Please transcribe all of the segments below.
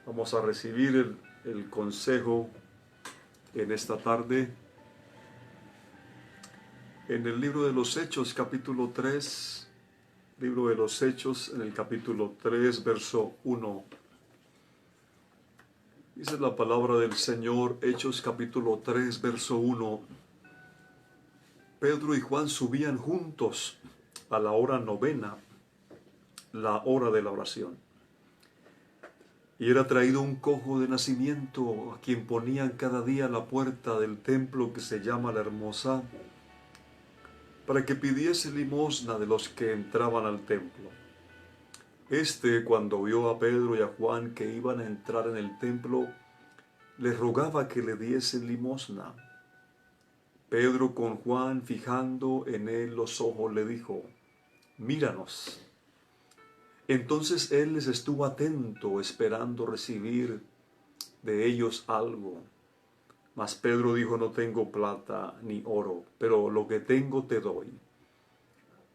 Vamos a recibir el consejo en esta tarde en el libro de los Hechos, capítulo 3, libro de los Hechos, en el capítulo 3, verso 1. Dice la palabra del Señor, Hechos capítulo 3, verso 1. Pedro y Juan subían juntos a la hora novena, la hora de la oración. Y era traído un cojo de nacimiento, a quien ponían cada día a la puerta del templo que se llama La Hermosa, para que pidiese limosna de los que entraban al templo. Cuando vio a Pedro y a Juan que iban a entrar en el templo, les rogaba que le diesen limosna. Pedro, con Juan fijando en él los ojos, le dijo: míranos. Entonces él les estuvo atento, esperando recibir de ellos algo. Mas Pedro dijo: no tengo plata ni oro, pero lo que tengo te doy.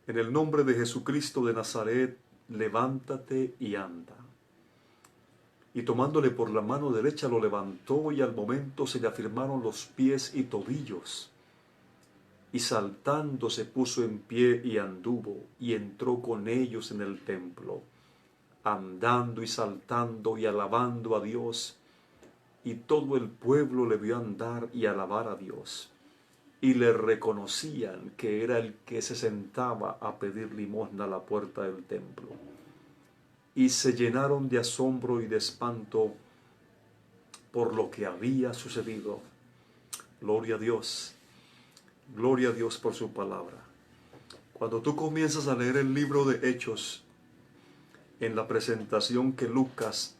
En el nombre de Jesucristo de Nazaret, levántate y anda. Y tomándole por la mano derecha lo levantó, y al momento se le afirmaron los pies y tobillos. Y saltando se puso en pie y anduvo, y entró con ellos en el templo, andando y saltando y alabando a Dios. Y todo el pueblo le vio andar y alabar a Dios. Y le reconocían que era el que se sentaba a pedir limosna a la puerta del templo. Y se llenaron de asombro y de espanto por lo que había sucedido. Gloria a Dios. Gloria a Dios por su palabra. Cuando tú comienzas a leer el libro de Hechos, en la presentación que Lucas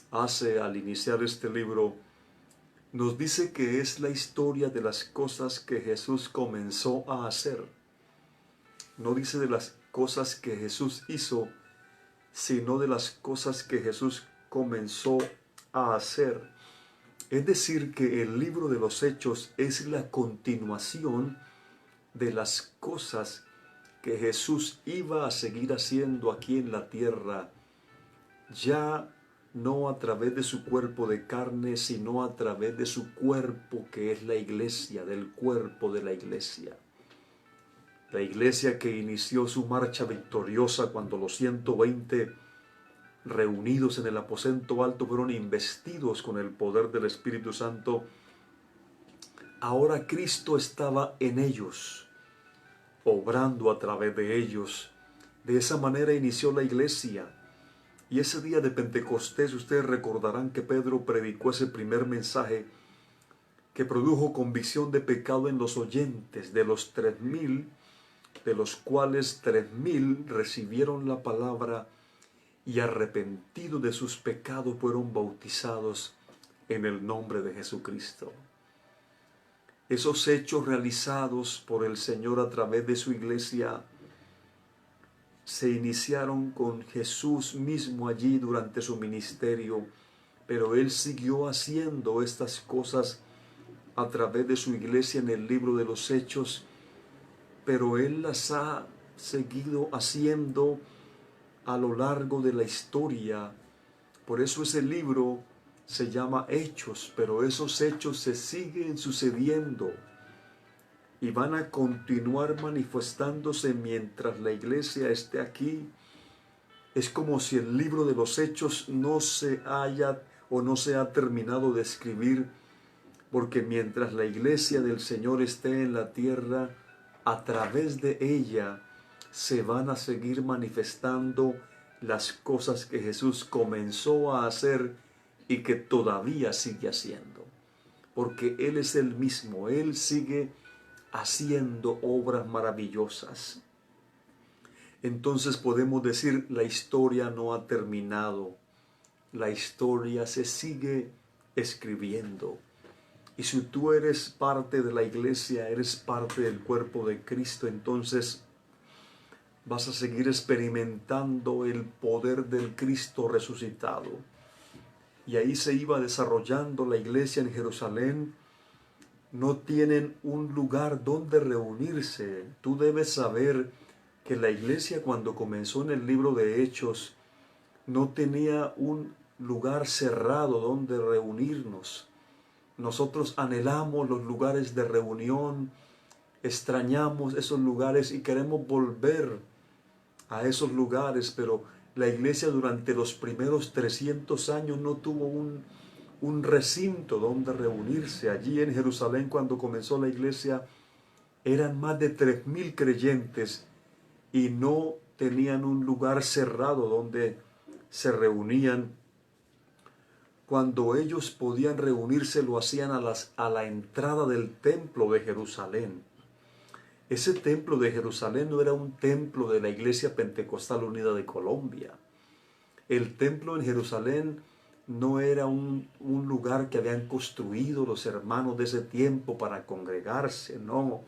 hace al iniciar este libro, nos dice que es la historia de las cosas que Jesús comenzó a hacer. No dice de las cosas que Jesús hizo, sino de las cosas que Jesús comenzó a hacer. Es decir, que el libro de los Hechos es la continuación de las cosas que Jesús iba a seguir haciendo aquí en la tierra, ya no a través de su cuerpo de carne, sino a través de su cuerpo, que es la iglesia, del cuerpo de la iglesia. La iglesia que inició su marcha victoriosa cuando los 120 reunidos en el aposento alto fueron investidos con el poder del Espíritu Santo. Ahora Cristo estaba en ellos, obrando a través de ellos. De esa manera inició la iglesia. Y ese día de Pentecostés, ustedes recordarán que Pedro predicó ese primer mensaje que produjo convicción de pecado en los oyentes. De los 3,000, de los cuales 3,000 recibieron la palabra y arrepentidos de sus pecados fueron bautizados en el nombre de Jesucristo. Esos hechos realizados por el Señor a través de su iglesia se iniciaron con Jesús mismo allí durante su ministerio, pero Él siguió haciendo estas cosas a través de su iglesia en el libro de los Hechos, pero Él las ha seguido haciendo a lo largo de la historia. Por eso ese libro se llama Hechos, pero esos hechos se siguen sucediendo y van a continuar manifestándose mientras la iglesia esté aquí. Es como si el libro de los Hechos no se haya o no se ha terminado de escribir, porque mientras la iglesia del Señor esté en la tierra, a través de ella se van a seguir manifestando las cosas que Jesús comenzó a hacer y que todavía sigue haciendo. Porque Él es el mismo, Él sigue haciendo obras maravillosas. Entonces podemos decir, la historia no ha terminado, la historia se sigue escribiendo. Y si tú eres parte de la iglesia, eres parte del cuerpo de Cristo, entonces vas a seguir experimentando el poder del Cristo resucitado. Y ahí se iba desarrollando la iglesia en Jerusalén. No tienen un lugar donde reunirse. Tú debes saber que la iglesia, cuando comenzó en el libro de Hechos, no tenía un lugar cerrado donde reunirnos. Nosotros anhelamos los lugares de reunión, extrañamos esos lugares y queremos volver a esos lugares, pero la iglesia durante los primeros 300 años no tuvo un recinto donde reunirse. Allí en Jerusalén, cuando comenzó la iglesia, eran más de 3.000 creyentes y no tenían un lugar cerrado donde se reunían. Cuando ellos podían reunirse, lo hacían a la entrada del templo de Jerusalén. Ese templo de Jerusalén no era un templo de la Iglesia Pentecostal Unida de Colombia. El templo en Jerusalén no era un lugar que habían construido los hermanos de ese tiempo para congregarse, no.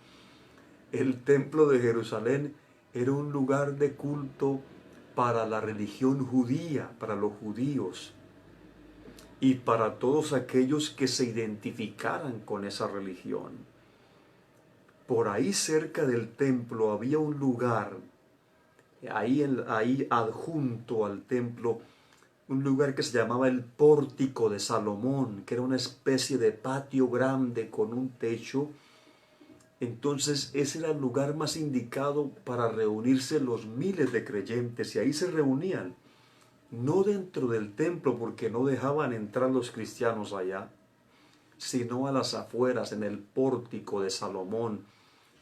El templo de Jerusalén era un lugar de culto para la religión judía, para los judíos y para todos aquellos que se identificaran con esa religión. Por ahí cerca del templo había un lugar, ahí adjunto al templo, un lugar que se llamaba el Pórtico de Salomón, que era una especie de patio grande con un techo. Entonces ese era el lugar más indicado para reunirse los miles de creyentes, y ahí se reunían, no dentro del templo porque no dejaban entrar los cristianos allá, sino a las afueras, en el Pórtico de Salomón.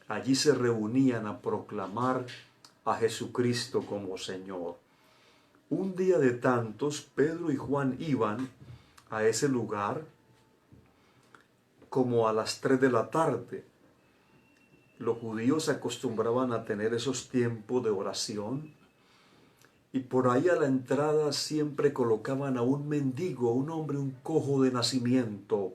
Allí se reunían a proclamar a Jesucristo como Señor. Un día de tantos, Pedro y Juan iban a ese lugar como a las 3 de la tarde. Los judíos acostumbraban a tener esos tiempos de oración, y por ahí a la entrada siempre colocaban a un mendigo, un hombre, un cojo de nacimiento,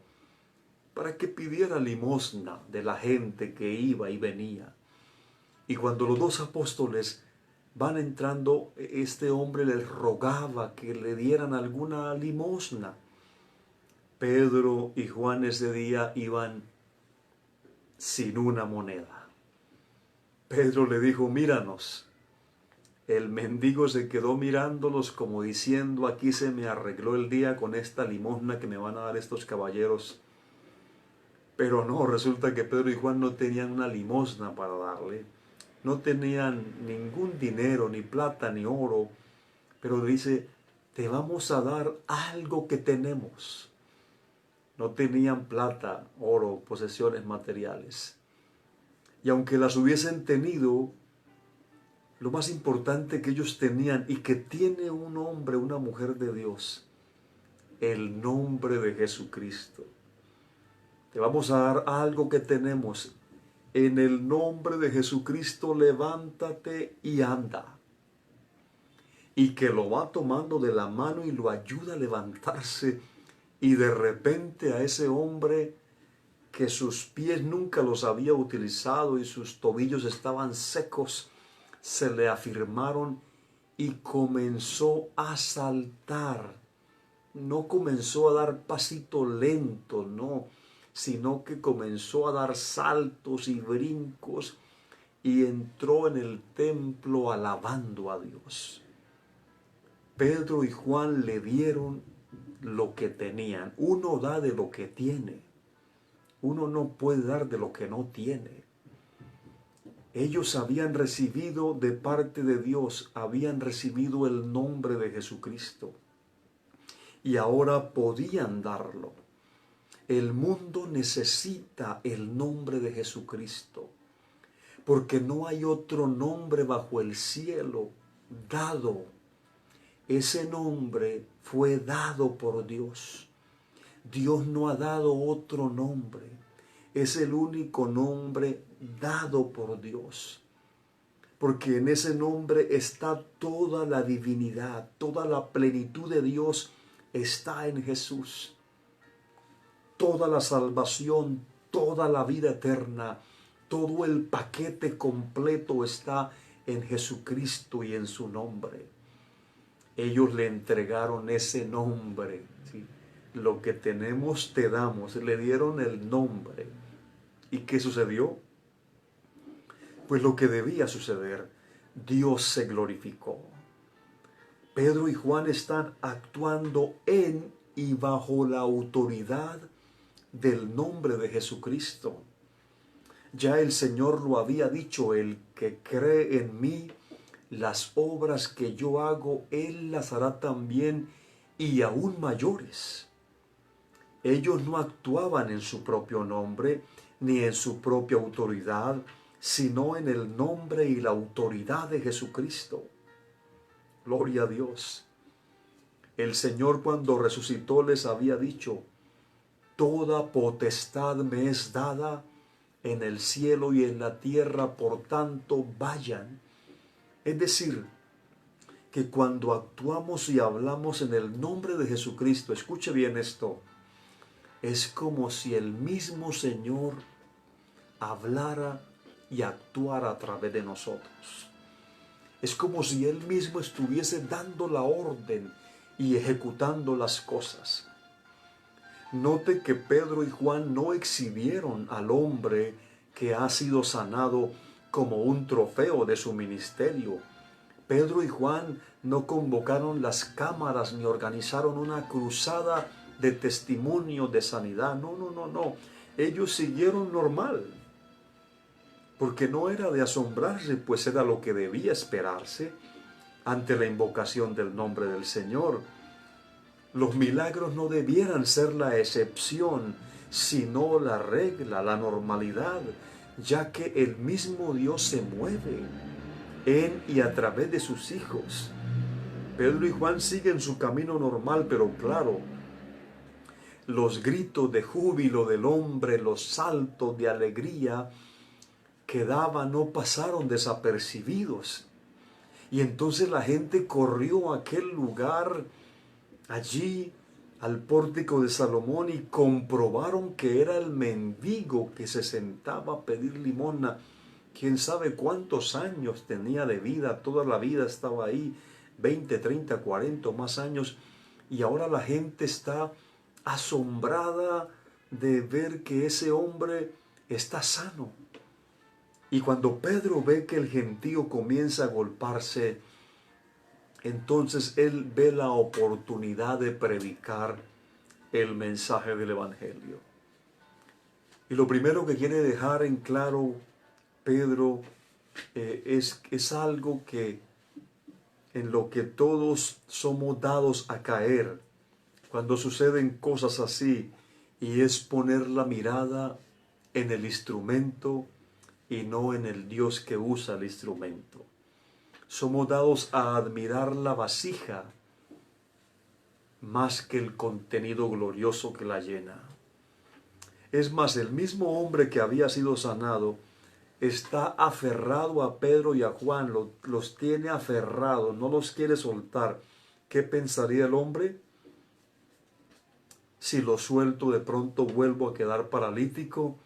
para que pidiera limosna de la gente que iba y venía. Y cuando los dos apóstoles van entrando, este hombre les rogaba que le dieran alguna limosna. Pedro y Juan ese día iban sin una moneda. Pedro le dijo: míranos. El mendigo se quedó mirándolos como diciendo: aquí se me arregló el día con esta limosna que me van a dar estos caballeros. Pero no, resulta que Pedro y Juan no tenían una limosna para darle. No tenían ningún dinero, ni plata, ni oro. Pero dice: te vamos a dar algo que tenemos. No tenían plata, oro, posesiones materiales. Y aunque las hubiesen tenido, lo más importante que ellos tenían y que tiene un hombre, una mujer de Dios, el nombre de Jesucristo. Te vamos a dar algo que tenemos. En el nombre de Jesucristo, levántate y anda. Y que lo va tomando de la mano y lo ayuda a levantarse. Y de repente a ese hombre, que sus pies nunca los había utilizado y sus tobillos estaban secos, se le afirmaron y comenzó a saltar. No comenzó a dar pasito lento, no, sino que comenzó a dar saltos y brincos y entró en el templo alabando a Dios. Pedro y Juan le dieron lo que tenían. Uno da de lo que tiene. Uno no puede dar de lo que no tiene. Ellos habían recibido de parte de Dios, habían recibido el nombre de Jesucristo. Y ahora podían darlo. El mundo necesita el nombre de Jesucristo, porque no hay otro nombre bajo el cielo dado. Ese nombre fue dado por Dios. Dios no ha dado otro nombre. Es el único nombre dado por Dios. Porque en ese nombre está toda la divinidad, toda la plenitud de Dios está en Jesús. Toda la salvación, toda la vida eterna, todo el paquete completo está en Jesucristo y en su nombre. Ellos le entregaron ese nombre, ¿sí? Lo que tenemos te damos. Le dieron el nombre. ¿Y qué sucedió? Pues lo que debía suceder. Dios se glorificó. Pedro y Juan están actuando en y bajo la autoridad del nombre de Jesucristo. Ya el Señor lo había dicho: el que cree en mí, las obras que yo hago, Él las hará también, y aún mayores. Ellos no actuaban en su propio nombre, ni en su propia autoridad, sino en el nombre y la autoridad de Jesucristo. Gloria a Dios. El Señor, cuando resucitó, les había dicho: toda potestad me es dada en el cielo y en la tierra, por tanto vayan. Es decir, que cuando actuamos y hablamos en el nombre de Jesucristo, escuche bien esto, es como si el mismo Señor hablara y actuara a través de nosotros. Es como si Él mismo estuviese dando la orden y ejecutando las cosas. Note que Pedro y Juan no exhibieron al hombre que ha sido sanado como un trofeo de su ministerio. Pedro y Juan no convocaron las cámaras ni organizaron una cruzada de testimonio de sanidad. No. Ellos siguieron normal, porque no era de asombrarse, pues era lo que debía esperarse ante la invocación del nombre del Señor. Los milagros no debieran ser la excepción, sino la regla, la normalidad, ya que el mismo Dios se mueve en y a través de sus hijos. Pedro y Juan siguen su camino normal, pero claro, los gritos de júbilo del hombre, los saltos de alegría que daba no pasaron desapercibidos. Y entonces la gente corrió a aquel lugar, allí al pórtico de Salomón, y comprobaron que era el mendigo que se sentaba a pedir limosna. Quién sabe cuántos años tenía de vida, toda la vida estaba ahí, 20, 30, 40 o más años, y ahora la gente está asombrada de ver que ese hombre está sano. Y cuando Pedro ve que el gentío comienza a golparse, entonces él ve la oportunidad de predicar el mensaje del Evangelio. Y lo primero que quiere dejar en claro Pedro es algo que en lo que todos somos dados a caer cuando suceden cosas así, y es poner la mirada en el instrumento y no en el Dios que usa el instrumento. Somos dados a admirar la vasija más que el contenido glorioso que la llena. Es más, el mismo hombre que había sido sanado está aferrado a Pedro y a Juan, los tiene aferrados, no los quiere soltar. ¿Qué pensaría el hombre? Si lo suelto, de pronto vuelvo a quedar paralítico.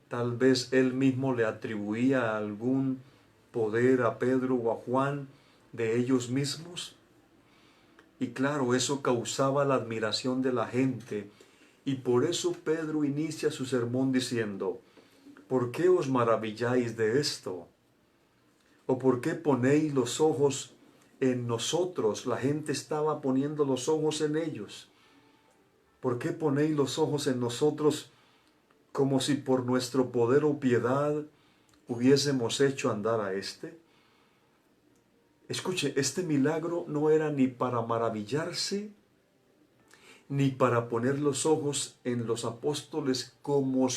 Tal vez él mismo le atribuía algún poder a Pedro o a Juan de ellos mismos. Y claro, eso causaba la admiración de la gente. Y por eso Pedro inicia su sermón diciendo: ¿por qué os maravilláis de esto? ¿O por qué ponéis los ojos en nosotros? La gente estaba poniendo los ojos en ellos. ¿Por qué ponéis los ojos en nosotros, como si por nuestro poder o piedad hubiésemos hecho andar a éste? Escuche, este milagro no era ni para maravillarse, ni para poner los ojos en los apóstoles como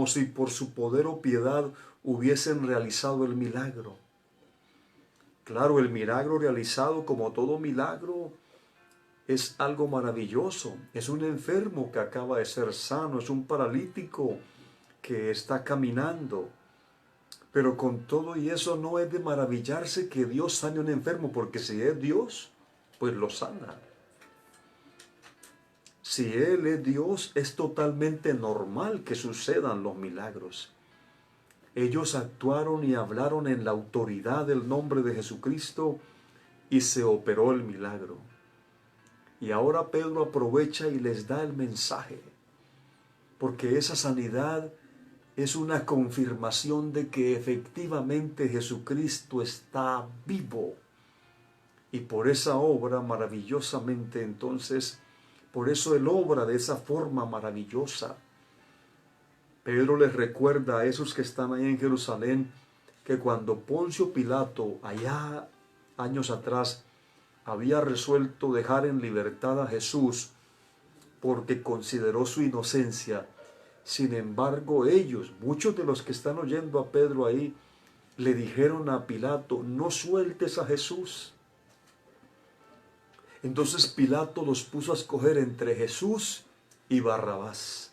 si por su poder o piedad hubiesen realizado el milagro. Claro, el milagro realizado, como todo milagro, es algo maravilloso. Es un enfermo que acaba de ser sano, es un paralítico que está caminando. Pero con todo y eso no es de maravillarse que Dios sane a un enfermo, porque si es Dios, pues lo sana. Si Él es Dios, es totalmente normal que sucedan los milagros. Ellos actuaron y hablaron en la autoridad del nombre de Jesucristo y se operó el milagro. Y ahora Pedro aprovecha y les da el mensaje, porque esa sanidad es una confirmación de que efectivamente Jesucristo está vivo Y por esa obra maravillosamente, entonces, por eso Él obra de esa forma maravillosa. Pedro les recuerda a esos que están ahí en Jerusalén que cuando Poncio Pilato, allá años atrás, había resuelto dejar en libertad a Jesús porque consideró su inocencia, sin embargo ellos, muchos de los que están oyendo a Pedro ahí, le dijeron a Pilato: no sueltes a Jesús. Entonces Pilato los puso a escoger entre Jesús y Barrabás.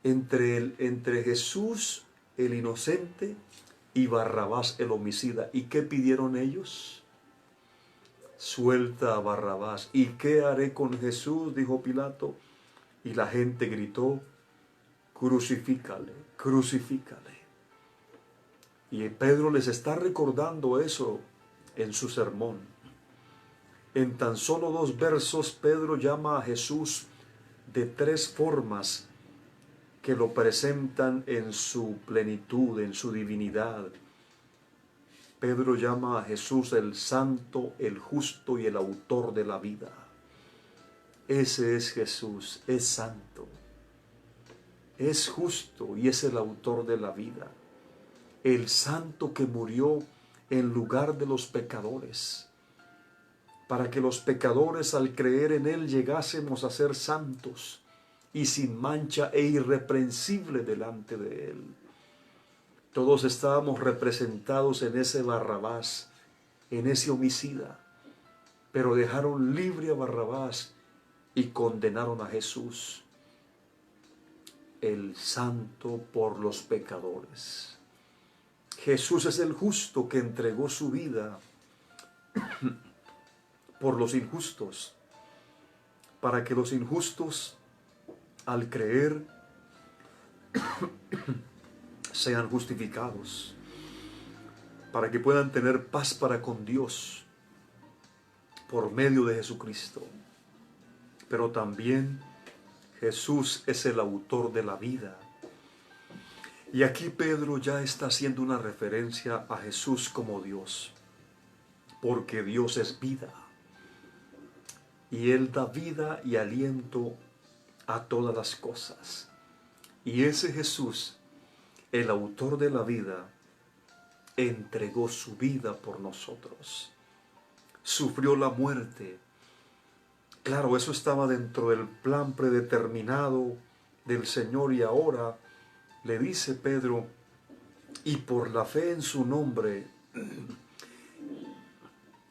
Entre Jesús, el inocente, y Barrabás, el homicida. ¿Y qué pidieron ellos? Suelta a Barrabás. ¿Y qué haré con Jesús?, dijo Pilato. Y la gente gritó: crucifícale, crucifícale. Y Pedro les está recordando eso en su sermón. En tan solo 2 versos, Pedro llama a Jesús de 3 formas que lo presentan en su plenitud, en su divinidad. Pedro llama a Jesús el santo, el justo y el autor de la vida. Ese es Jesús, es santo, es justo y es el autor de la vida. El santo que murió en lugar de los pecadores, para que los pecadores al creer en Él llegásemos a ser santos y sin mancha e irreprensible delante de Él. Todos estábamos representados en ese Barrabás, en ese homicida, pero dejaron libre a Barrabás y condenaron a Jesús, el santo por los pecadores. Jesús es el justo que entregó su vida por los injustos, para que los injustos, al creer, sean justificados, para que puedan tener paz para con Dios por medio de Jesucristo. Pero también Jesús es el autor de la vida. Y aquí Pedro ya está haciendo una referencia a Jesús como Dios, porque Dios es vida. Y Él da vida y aliento a todas las cosas. Y ese Jesús, el autor de la vida, entregó su vida por nosotros. Sufrió la muerte. Claro, eso estaba dentro del plan predeterminado del Señor, y ahora le dice Pedro: y por la fe en su nombre,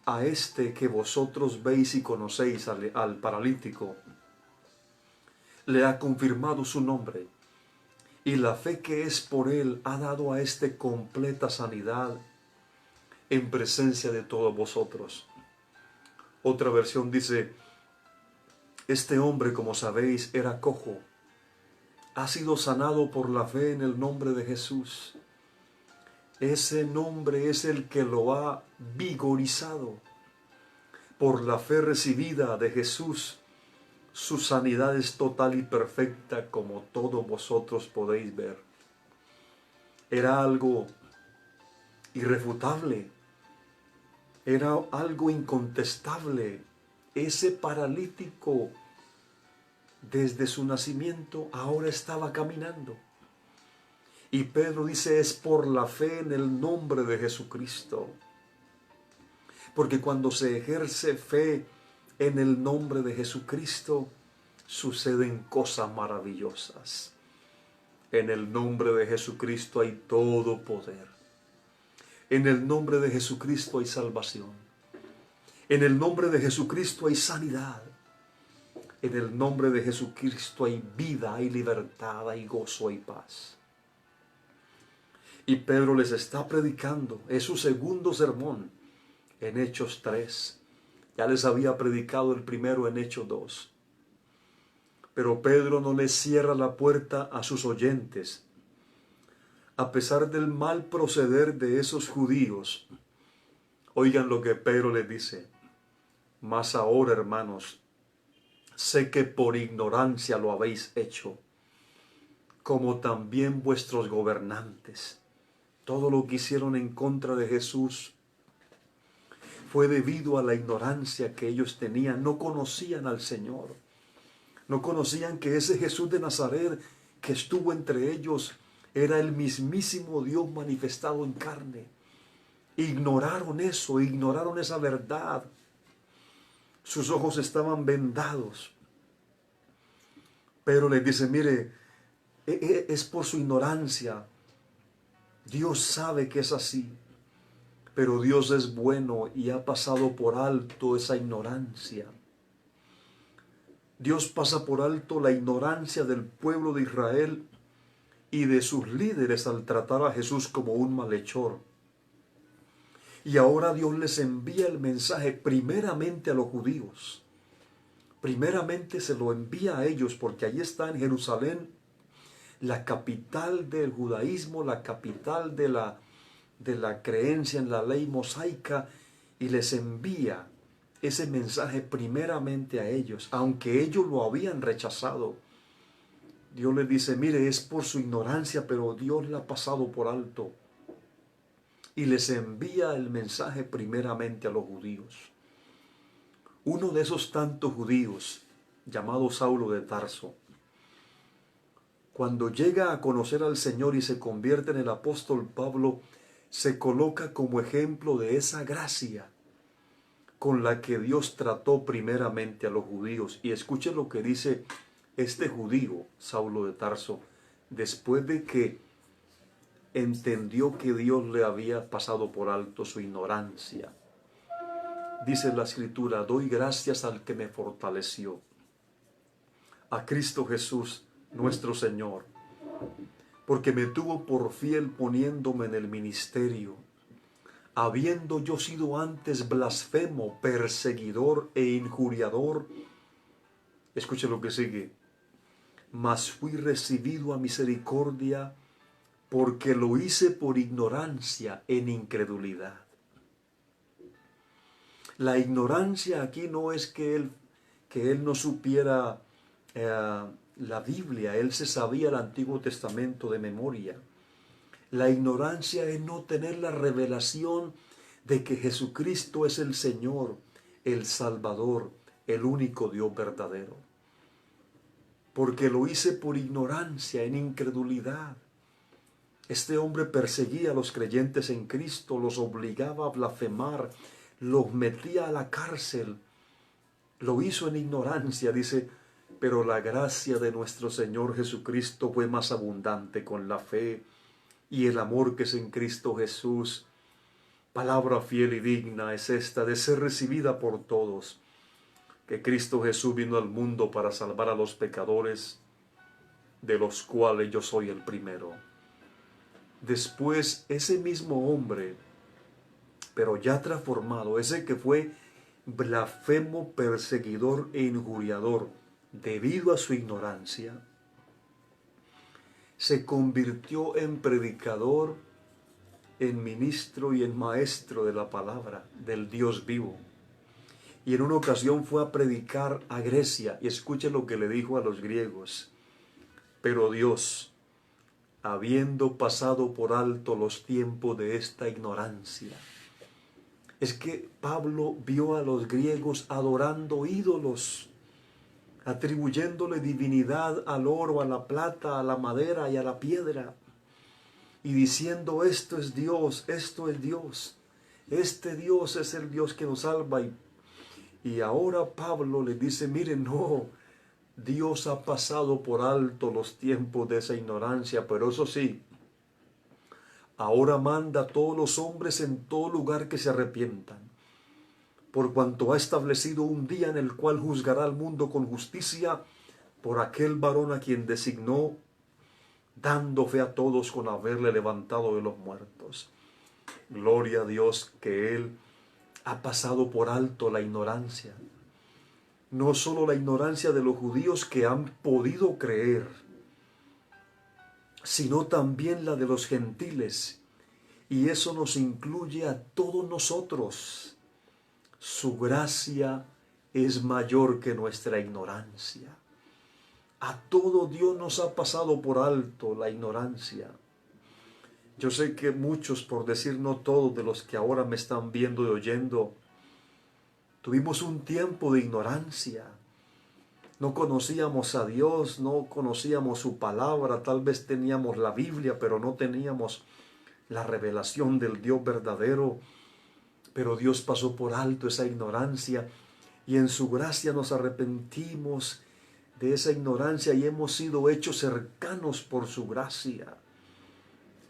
a este que vosotros veis y conocéis, al paralítico, le ha confirmado su nombre, y la fe que es por él ha dado a este completa sanidad en presencia de todos vosotros. Otra versión dice: este hombre, como sabéis, era cojo, ha sido sanado por la fe en el nombre de Jesús. Ese nombre es el que lo ha vigorizado. Por la fe recibida de Jesús, su sanidad es total y perfecta, como todos vosotros podéis ver. Era algo irrefutable, era algo incontestable. Ese paralítico, desde su nacimiento, ahora estaba caminando. Y Pedro dice: es por la fe en el nombre de Jesucristo. Porque cuando se ejerce fe en el nombre de Jesucristo, suceden cosas maravillosas. En el nombre de Jesucristo hay todo poder. En el nombre de Jesucristo hay salvación. En el nombre de Jesucristo hay sanidad. En el nombre de Jesucristo hay vida, hay libertad, hay gozo, hay paz. Y Pedro les está predicando, es su segundo sermón en Hechos 3. Ya les había predicado el primero en Hechos 2. Pero Pedro no les cierra la puerta a sus oyentes. A pesar del mal proceder de esos judíos, oigan lo que Pedro les dice: mas ahora, hermanos, sé que por ignorancia lo habéis hecho, como también vuestros gobernantes. Todo lo que hicieron en contra de Jesús fue debido a la ignorancia que ellos tenían. No conocían al Señor. No conocían que ese Jesús de Nazaret que estuvo entre ellos era el mismísimo Dios manifestado en carne. Ignoraron eso, ignoraron esa verdad. Sus ojos estaban vendados. Pero les dice, mire, es por su ignorancia. Dios sabe que es así. Pero Dios es bueno y ha pasado por alto esa ignorancia. Dios pasa por alto la ignorancia del pueblo de Israel y de sus líderes al tratar a Jesús como un malhechor. Y ahora Dios les envía el mensaje primeramente a los judíos. Primeramente se lo envía a ellos porque allí está en Jerusalén, la capital del judaísmo, la capital de la creencia en la ley mosaica, y les envía ese mensaje primeramente a ellos, aunque ellos lo habían rechazado. Dios les dice, mire, es por su ignorancia, pero Dios la ha pasado por alto. Y les envía el mensaje primeramente a los judíos. Uno de esos tantos judíos, llamado Saulo de Tarso, cuando llega a conocer al Señor y se convierte en el apóstol Pablo, se coloca como ejemplo de esa gracia con la que Dios trató primeramente a los judíos. Y escuche lo que dice este judío, Saulo de Tarso, después de que entendió que Dios le había pasado por alto su ignorancia. Dice la Escritura, doy gracias al que me fortaleció, a Cristo Jesús, nuestro Señor, porque me tuvo por fiel poniéndome en el ministerio, habiendo yo sido antes blasfemo, perseguidor e injuriador. Escuche lo que sigue. Mas fui recibido a misericordia, porque lo hice por ignorancia en incredulidad. La ignorancia aquí no es que él no supiera la Biblia, él se sabía el Antiguo Testamento de memoria. La ignorancia es no tener la revelación de que Jesucristo es el Señor, el Salvador, el único Dios verdadero. Porque lo hice por ignorancia, en incredulidad. Este hombre perseguía a los creyentes en Cristo, los obligaba a blasfemar, los metía a la cárcel. Lo hizo en ignorancia, dice, pero la gracia de nuestro Señor Jesucristo fue más abundante con la fe y el amor que es en Cristo Jesús. Palabra fiel y digna es esta de ser recibida por todos, que Cristo Jesús vino al mundo para salvar a los pecadores, de los cuales yo soy el primero. Después, ese mismo hombre, pero ya transformado, ese que fue blasfemo, perseguidor e injuriador debido a su ignorancia, se convirtió en predicador, en ministro y en maestro de la palabra del Dios vivo. Y en una ocasión fue a predicar a Grecia, y escuche lo que le dijo a los griegos. Pero Dios, habiendo pasado por alto los tiempos de esta ignorancia. Es que Pablo vio a los griegos adorando ídolos, atribuyéndole divinidad al oro, a la plata, a la madera y a la piedra, y diciendo, esto es Dios, esto es Dios, este Dios es el Dios que nos salva. Y ahora Pablo le dice, miren, no, Dios ha pasado por alto los tiempos de esa ignorancia, pero eso sí, ahora manda a todos los hombres en todo lugar que se arrepientan, por cuanto ha establecido un día en el cual juzgará al mundo con justicia por aquel varón a quien designó, dando fe a todos con haberle levantado de los muertos. Gloria a Dios que Él ha pasado por alto la ignorancia. No solo la ignorancia de los judíos que han podido creer, sino también la de los gentiles. Y eso nos incluye a todos nosotros. Su gracia es mayor que nuestra ignorancia. A todo Dios nos ha pasado por alto la ignorancia. Yo sé que muchos, por decir no todos, de los que ahora me están viendo y oyendo, Tuvimos un tiempo de ignorancia. No conocíamos a Dios, no conocíamos su palabra, tal vez teníamos la Biblia, pero no teníamos la revelación del Dios verdadero. Pero Dios pasó por alto esa ignorancia y en su gracia nos arrepentimos de esa ignorancia y hemos sido hechos cercanos por su gracia.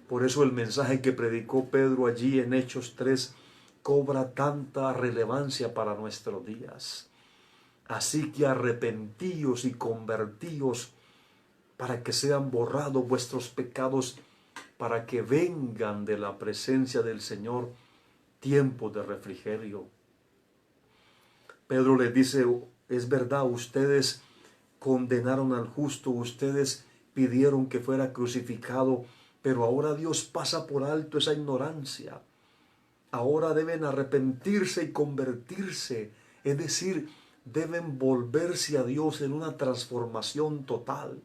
Por eso el mensaje que predicó Pedro allí en Hechos 3 cobra tanta relevancia para nuestros días. Así que arrepentíos y convertíos para que sean borrados vuestros pecados, para que vengan de la presencia del Señor tiempos de refrigerio. Pedro les dice, es verdad, ustedes condenaron al justo, ustedes pidieron que fuera crucificado, pero ahora Dios pasa por alto esa ignorancia. Ahora deben arrepentirse y convertirse, es decir, deben volverse a Dios en una transformación total.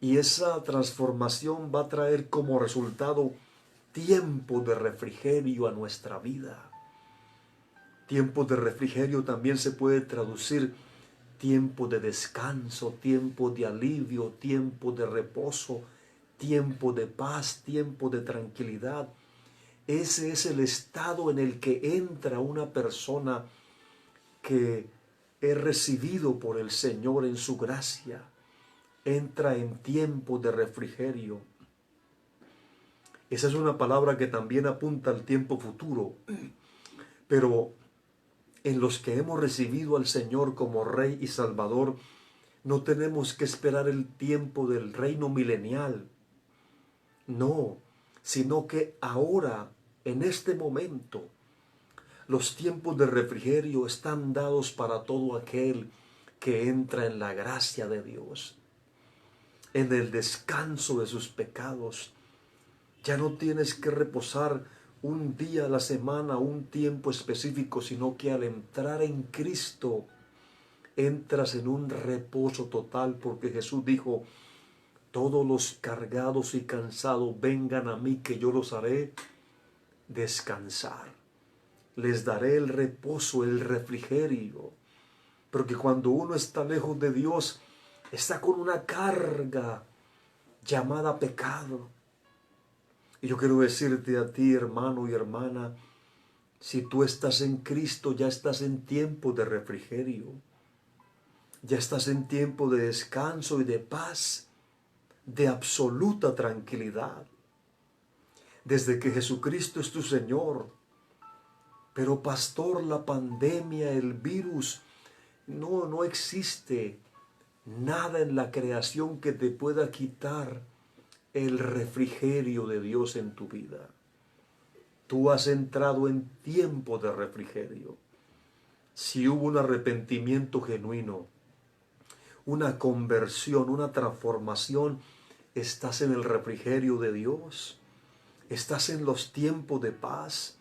Y esa transformación va a traer como resultado tiempo de refrigerio a nuestra vida. Tiempo de refrigerio también se puede traducir tiempo de descanso, tiempo de alivio, tiempo de reposo, tiempo de paz, tiempo de tranquilidad. Ese es el estado en el que entra una persona que es recibido por el Señor en su gracia. Entra en tiempo de refrigerio. Esa es una palabra que también apunta al tiempo futuro. Pero en los que hemos recibido al Señor como Rey y Salvador, no tenemos que esperar el tiempo del reino milenial. No, sino que ahora, en este momento, los tiempos de refrigerio están dados para todo aquel que entra en la gracia de Dios, en el descanso de sus pecados. Ya no tienes que reposar un día a la semana, un tiempo específico, sino que al entrar en Cristo entras en un reposo total, porque Jesús dijo, todos los cargados y cansados vengan a mí, que yo los haré descansar. Les daré el reposo, el refrigerio. Porque cuando uno está lejos de Dios, está con una carga llamada pecado. Y yo quiero decirte a ti, hermano y hermana, si tú estás en Cristo, ya estás en tiempo de refrigerio. Ya estás en tiempo de descanso y de paz, de absoluta tranquilidad. Desde que Jesucristo es tu Señor. Pero pastor, la pandemia, el virus, no existe nada en la creación que te pueda quitar el refrigerio de Dios en tu vida. Tú has entrado en tiempo de refrigerio. Si hubo un arrepentimiento genuino, una conversión, una transformación, estás en el refrigerio de Dios. Estás en los tiempos de paz.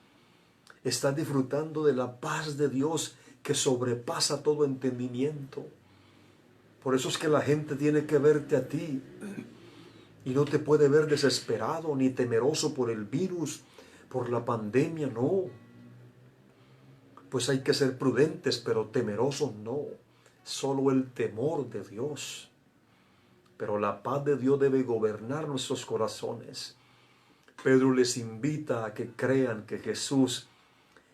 Estás disfrutando de la paz de Dios que sobrepasa todo entendimiento. Por eso es que la gente tiene que verte a ti y no te puede ver desesperado ni temeroso por el virus, por la pandemia, no. Pues hay que ser prudentes, pero temerosos no. Solo el temor de Dios. Pero la paz de Dios debe gobernar nuestros corazones. Pedro les invita a que crean que Jesús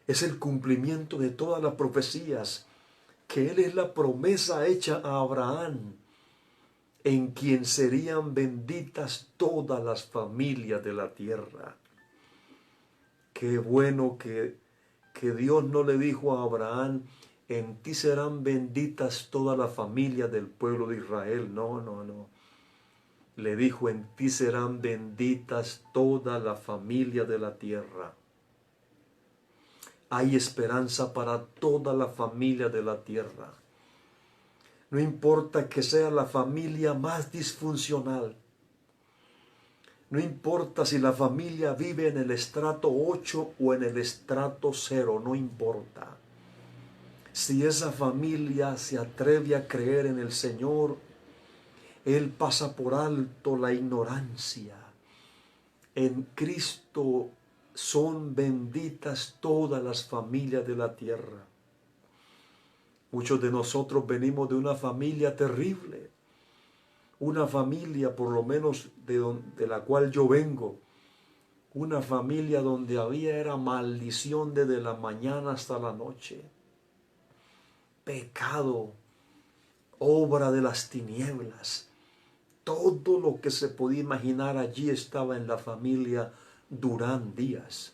es el cumplimiento de todas las profecías, que Él es la promesa hecha a Abraham, en quien serían benditas todas las familias de la tierra. Qué bueno que Dios no le dijo a Abraham, en ti serán benditas todas las familias del pueblo de Israel. No. Le dijo, en ti serán benditas todas las familias de la tierra. Hay esperanza para toda la familia de la tierra. No importa que sea la familia más disfuncional. No importa si la familia vive en el estrato 8 o en el estrato 0, no importa. Si esa familia se atreve a creer en el Señor, Él pasa por alto la ignorancia. En Cristo son benditas todas las familias de la tierra. Muchos de nosotros venimos de una familia terrible, una familia por lo menos de la cual yo vengo, una familia donde había era maldición desde la mañana hasta la noche, pecado, obra de las tinieblas. Todo lo que se podía imaginar allí estaba en la familia Durán Díaz.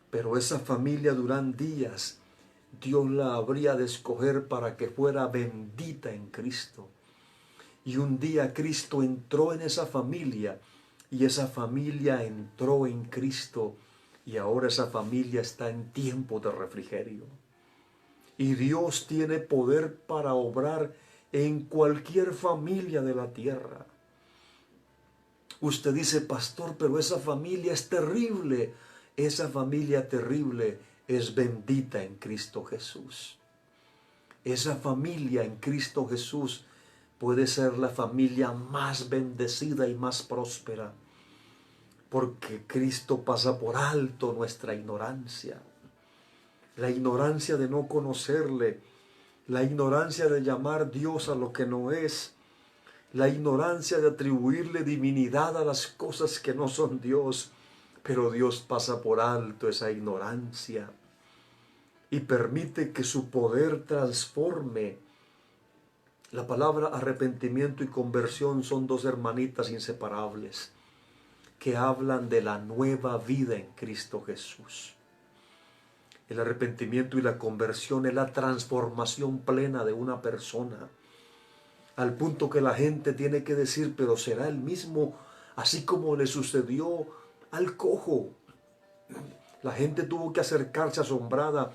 Pero esa familia Durán Díaz, Dios la habría de escoger para que fuera bendita en Cristo. Y un día Cristo entró en esa familia y esa familia entró en Cristo y ahora esa familia está en tiempo de refrigerio. Y Dios tiene poder para obrar en cualquier familia de la tierra. Usted dice, pastor, pero esa familia es terrible. Esa familia terrible es bendita en Cristo Jesús. Esa familia en Cristo Jesús puede ser la familia más bendecida y más próspera, porque Cristo pasa por alto nuestra ignorancia. La ignorancia de no conocerle, la ignorancia de llamar Dios a lo que no es, la ignorancia de atribuirle divinidad a las cosas que no son Dios. Pero Dios pasa por alto esa ignorancia y permite que su poder transforme. La palabra arrepentimiento y conversión son dos hermanitas inseparables que hablan de la nueva vida en Cristo Jesús. El arrepentimiento y la conversión es la transformación plena de una persona, al punto que la gente tiene que decir, pero será el mismo, así como le sucedió al cojo. La gente tuvo que acercarse asombrada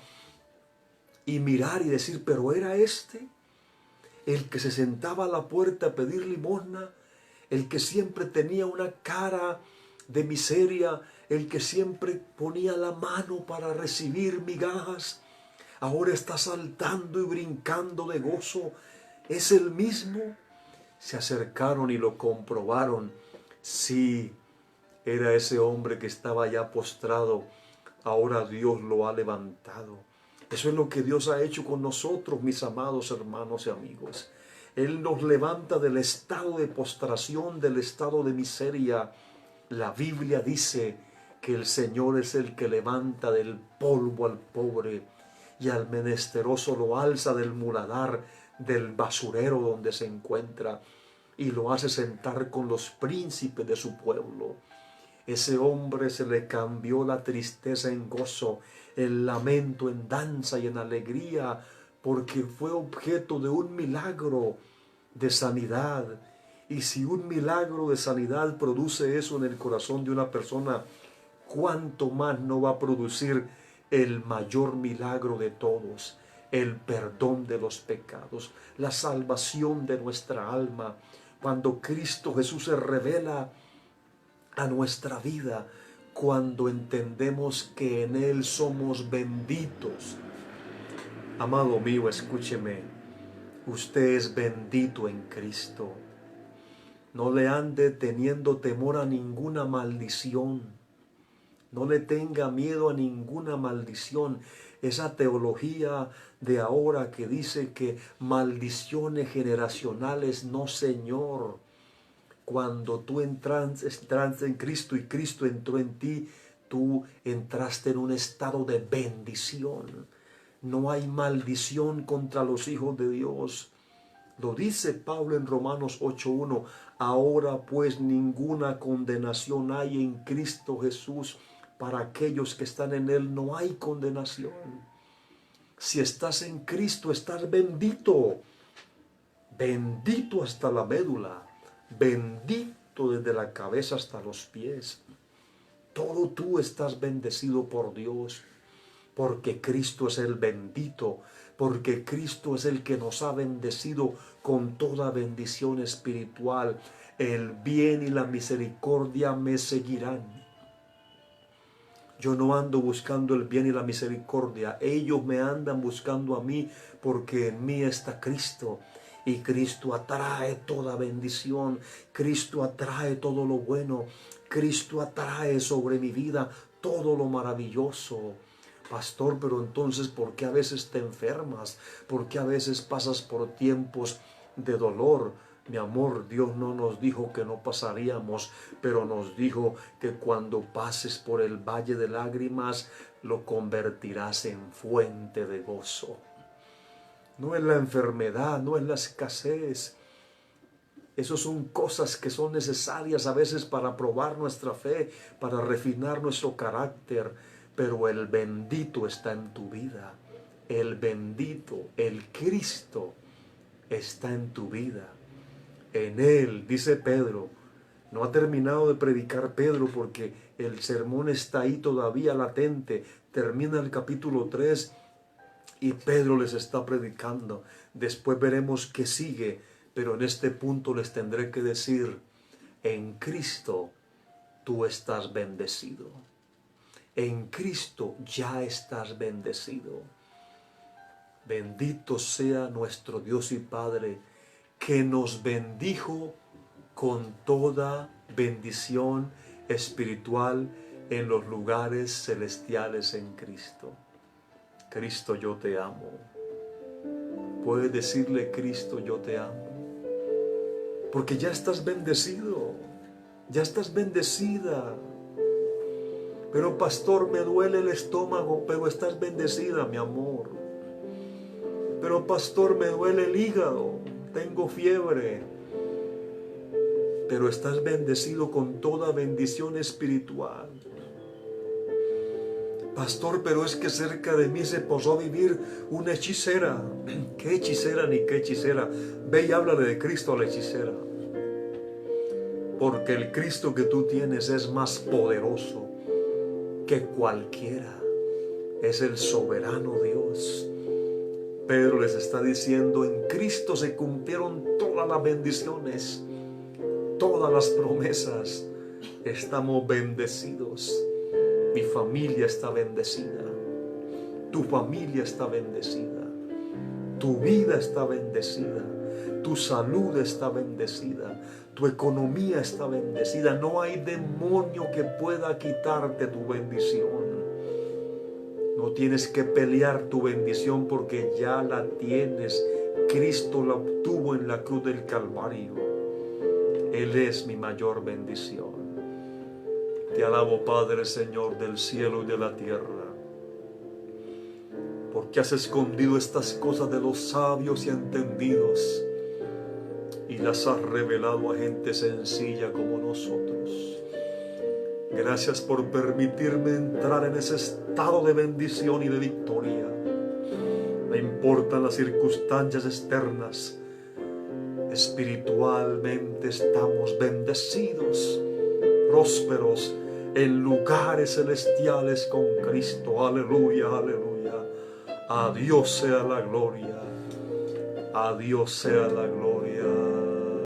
y mirar y decir, pero era este, el que se sentaba a la puerta a pedir limosna, el que siempre tenía una cara de miseria, el que siempre ponía la mano para recibir migajas, ahora está saltando y brincando de gozo. ¿Es el mismo? Se acercaron y lo comprobaron. Sí, era ese hombre que estaba ya postrado. Ahora Dios lo ha levantado. Eso es lo que Dios ha hecho con nosotros, mis amados hermanos y amigos. Él nos levanta del estado de postración, del estado de miseria. La Biblia dice que el Señor es el que levanta del polvo al pobre y al menesteroso lo alza del muladar, del basurero donde se encuentra, y lo hace sentar con los príncipes de su pueblo. Ese hombre se le cambió la tristeza en gozo, el lamento en danza y en alegría, porque fue objeto de un milagro de sanidad. Y si un milagro de sanidad produce eso en el corazón de una persona, ¿cuánto más no va a producir el mayor milagro de todos? El perdón de los pecados, la salvación de nuestra alma. Cuando Cristo Jesús se revela a nuestra vida, cuando entendemos que en Él somos benditos. Amado mío, escúcheme, usted es bendito en Cristo. No le ande teniendo temor a ninguna maldición. No le tenga miedo a ninguna maldición. Esa teología de ahora que dice que maldiciones generacionales, no, Señor. Cuando tú entraste en Cristo y Cristo entró en ti, tú entraste en un estado de bendición. No hay maldición contra los hijos de Dios. Lo dice Pablo en Romanos 8:1. Ahora pues ninguna condenación hay en Cristo Jesús. Para aquellos que están en Él no hay condenación. Si estás en Cristo, estás bendito. Bendito hasta la médula. Bendito desde la cabeza hasta los pies. Todo tú estás bendecido por Dios, porque Cristo es el bendito, porque Cristo es el que nos ha bendecido con toda bendición espiritual. El bien y la misericordia me seguirán. Yo no ando buscando el bien y la misericordia. Ellos me andan buscando a mí, porque en mí está Cristo. Y Cristo atrae toda bendición. Cristo atrae todo lo bueno. Cristo atrae sobre mi vida todo lo maravilloso. Pastor, pero entonces, ¿por qué a veces te enfermas? ¿Por qué a veces pasas por tiempos de dolor? Mi amor, Dios no nos dijo que no pasaríamos, pero nos dijo que cuando pases por el valle de lágrimas, lo convertirás en fuente de gozo. No es la enfermedad, no es la escasez. Esas son cosas que son necesarias a veces para probar nuestra fe, para refinar nuestro carácter. Pero el bendito está en tu vida. El bendito, el Cristo, está en tu vida. En Él, dice Pedro. No ha terminado de predicar Pedro porque el sermón está ahí todavía latente. Termina el capítulo 3 y Pedro les está predicando. Después veremos qué sigue, pero en este punto les tendré que decir, en Cristo tú estás bendecido. En Cristo ya estás bendecido. Bendito sea nuestro Dios y Padre, que nos bendijo con toda bendición espiritual en los lugares celestiales en Cristo. Cristo, yo te amo. Puedes decirle, Cristo, yo te amo. Porque ya estás bendecido, ya estás bendecida. Pero pastor, me duele el estómago, pero estás bendecida, mi amor. Pero pastor, me duele el hígado, tengo fiebre. Pero estás bendecido con toda bendición espiritual. Pastor, pero es que cerca de mí se posó a vivir una hechicera. ¿Qué hechicera ni qué hechicera? Ve y háblale de Cristo a la hechicera. Porque el Cristo que tú tienes es más poderoso que cualquiera. Es el soberano Dios. Pedro les está diciendo, en Cristo se cumplieron todas las bendiciones, todas las promesas. Estamos bendecidos. Mi familia está bendecida. Tu familia está bendecida. Tu vida está bendecida. Tu salud está bendecida. Tu economía está bendecida. No hay demonio que pueda quitarte tu bendición. No tienes que pelear tu bendición porque ya la tienes. Cristo la obtuvo en la cruz del Calvario. Él es mi mayor bendición. Te alabo, Padre, Señor del cielo y de la tierra, porque has escondido estas cosas de los sabios y entendidos y las has revelado a gente sencilla como nosotros. Gracias por permitirme entrar en ese estado de bendición y de victoria. No importan las circunstancias externas, espiritualmente estamos bendecidos, prósperos en lugares celestiales con Cristo. Aleluya, aleluya. A Dios sea la gloria. A Dios sea la gloria.